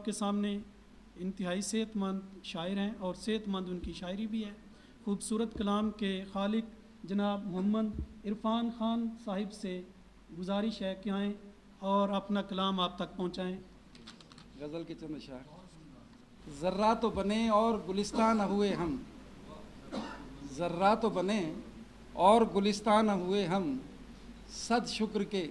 आपके सामने इंतहाई सेहतमंद शायर हैं और सेहतमंद उनकी शायरी भी है। खूबसूरत कलाम के खालिक जनाब मोहम्मद इरफान ख़ान साहिब से गुजारिश है कि आएँ और अपना कलाम आप तक पहुँचाएँ। गज़ल के चंद अशआर। ज़र्रा तो बने और गुलिस्तान न हुए हम, ज़र्रा तो बने और गुलिस्तान न हुए हम, सद शुक्र के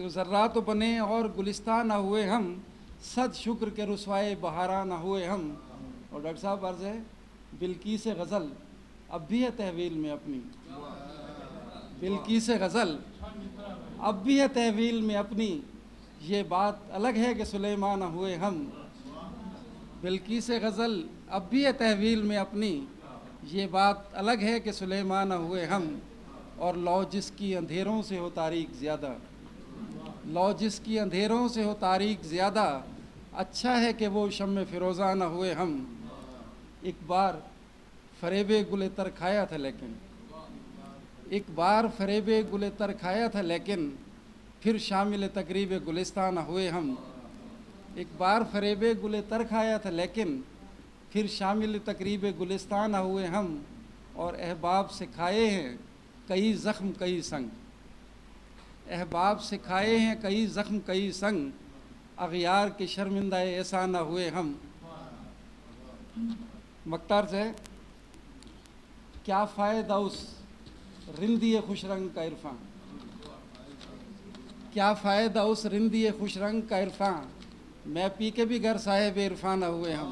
ज़र्रा तो बने और गुलिस्तान न हुए हम, सद शुक्र के रुसवाए बहारा न हुए हम। और डॉक्टर साहब अर्ज़ है बिल्कीस गज़ल अब भी है तहवील में अपनी, बिल्कीस गज़ल अब भी है तहवील में अपनी, ये बात अलग है कि सुलेमान न हुए हम। बिल्कीस गज़ल अब भी है तहवील में अपनी, ये बात अलग है कि सुलेमान न हुए हम। और लौ जिसकी अंधेरों से हो तारीक ज़्यादा, लौ जिसकी अंधेरों से हो तारीक ज़्यादा, अच्छा है कि वो शम्मे फ़िरोज़ा न हुए हम। एक बार फ़रेबे गुले तर खाया था लेकिन, एक बार फ़रेबे गुले तर खाया था लेकिन, फिर शामिल तकरीब गुलिस्तान न हुए हम। एक बार फ़रेबे गुले तर खाया था लेकिन, फिर शामिल तकरीब गुलिस्तान न हुए हम। और अहबाब से खाए हैं कई ज़ख्म कई संग, अहबाब से खाए हैं कई ज़ख्म कई संग, अग़यार के शर्मिंदा ऐसा न हुए हम। मक्तार से क्या फ़ायदा उस रिंदी खुश रंग का इरफान, क्या फ़ायदा उस रिंदी खुश रंग का इरफान, मैं पी के भी घर साहिब इरफान न हुए हम।